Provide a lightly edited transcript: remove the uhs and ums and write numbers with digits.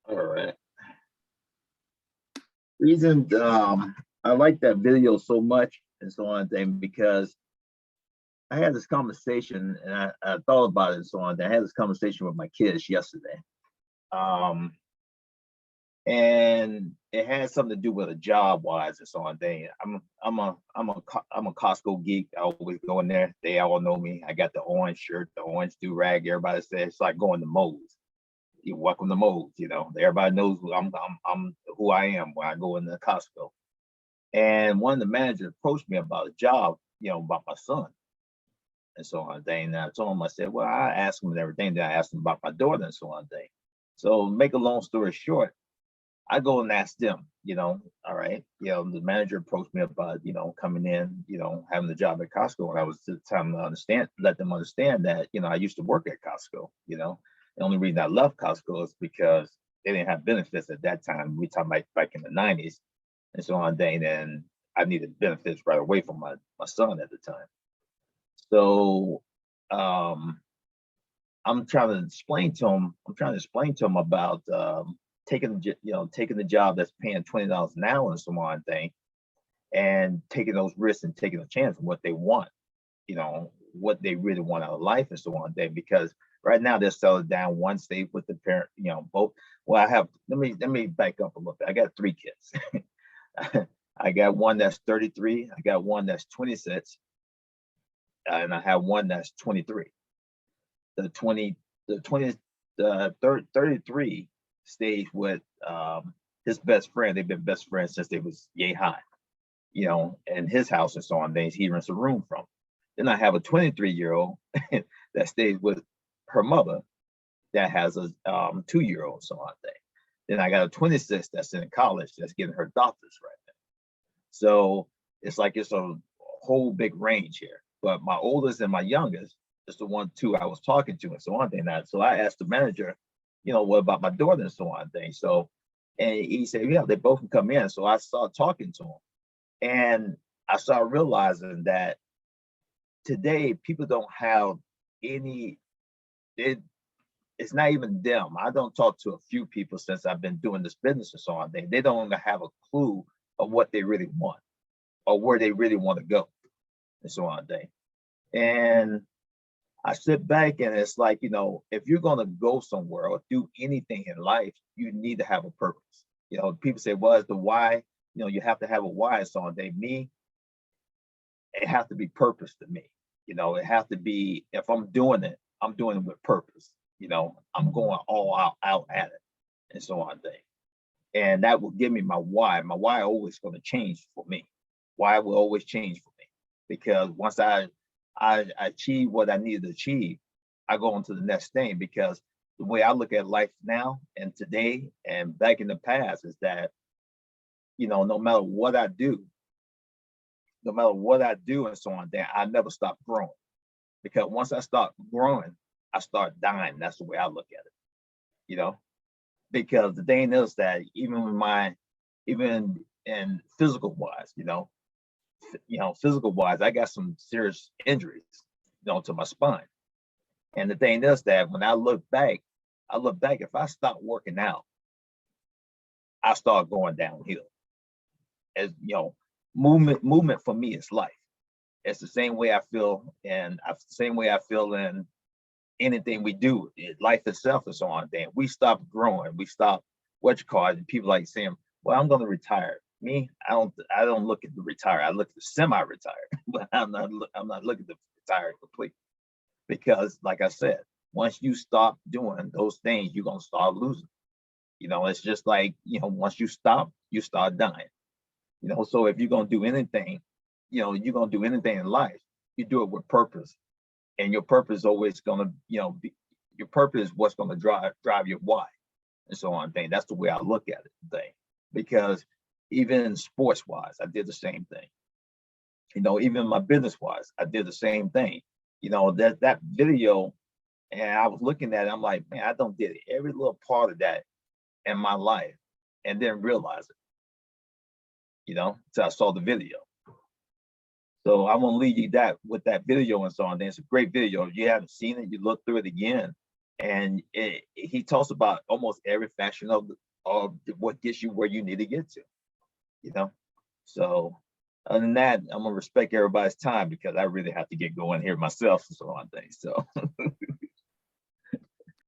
All right. Reason I like that video so much and so on thing because I had this conversation and I thought about it and so on. I had this conversation with my kids yesterday. Um, and it had something to do with a job wise and so on. I'm a Costco geek. I always go in there. They all know me. I got the orange shirt, the orange do rag. Everybody says it's like going to Moe's. You welcome to Moe's. You know, everybody knows who I'm who I am when I go into Costco. And one of the managers approached me about a job, about my son and so on thing. And I told him, I said, well, I asked him and everything. Then I asked him about my daughter and so on thing. So make a long story short, I go and ask them, all right, the manager approached me about, coming in, having the job at Costco. And I was telling them to let them understand that, I used to work at Costco, The only reason I left Costco is because they didn't have benefits at that time. We talking about back in the 90s and so on, and I needed benefits right away from my son at the time. So I'm trying to explain to him about taking the job that's paying $20 an hour and so on thing, and taking those risks and taking a chance on what they want, what they really want out of life and so on thing. Because right now they're settled down one state with the parent, both. Well, let me back up a little bit. I got 3 kids. I got one that's 33, I got one that's 26, and I have one that's 23. The 33 stays with his best friend. They've been best friends since they was yay high, and his house and so on. Things he rents a room from. Then I have a 23-year-old that stays with her mother that has a 2-year-old so on thing. Then I got a 26 that's in college that's getting her doctor's right now. So it's like it's a whole big range here. But my oldest and my youngest is the 2 I was talking to and so on thing. So I asked the manager, what about my daughter and so on thing. So, and he said, yeah, they both can come in. So I started talking to him, and I started realizing that today people don't have any. It's not even them. I don't talk to a few people since I've been doing this business and so on. They don't even have a clue of what they really want or where they really want to go and so on. And I sit back and it's like, if you're going to go somewhere or do anything in life, you need to have a purpose. People say, well, it's the why, you have to have a why. So on me, it has to be purpose to me. It has to be, if I'm doing it with purpose. I'm going all out at it and so on. And that will give me my why. My why always going to change for me. Why will always change for me, because once I achieve what I needed to achieve, I go on to the next thing. Because the way I look at life now and today and back in the past is that, no matter what I do and so on, I never stop growing. Because once I start growing, I start dying. That's the way I look at it, because the thing is that even in physical wise, physical wise, I got some serious injuries, to my spine. And the thing is that when I look back, if I stop working out, I start going downhill. As movement for me is life. It's the same way I feel, and the same way I feel in anything we do, life itself and so on. Then we stop growing, we stop and people like saying, well, I'm going to retire. Me, I don't look at the retire. I look at the semi-retire, but I'm not looking to retire completely. Because like I said, once you stop doing those things, you're going to start losing. It's just like, once you stop, you start dying. So if you're going to do anything, you're going to do anything in life, you do it with purpose. And your purpose is always going to, your purpose is what's going to drive your why and so on. That's the way I look at it. Because even sports wise, I did the same thing. Even my business wise, I did the same thing. That video, and I was looking at it, I'm like, man, I don't did every little part of that in my life and didn't realize it, until I saw the video. So I'm gonna leave you with that video and so on. It's a great video. If you haven't seen it, you look through it again. and he talks about almost every fashion of what gets you where you need to get to, you know. So other than that, I'm gonna respect everybody's time because I really have to get going here myself and so on things. So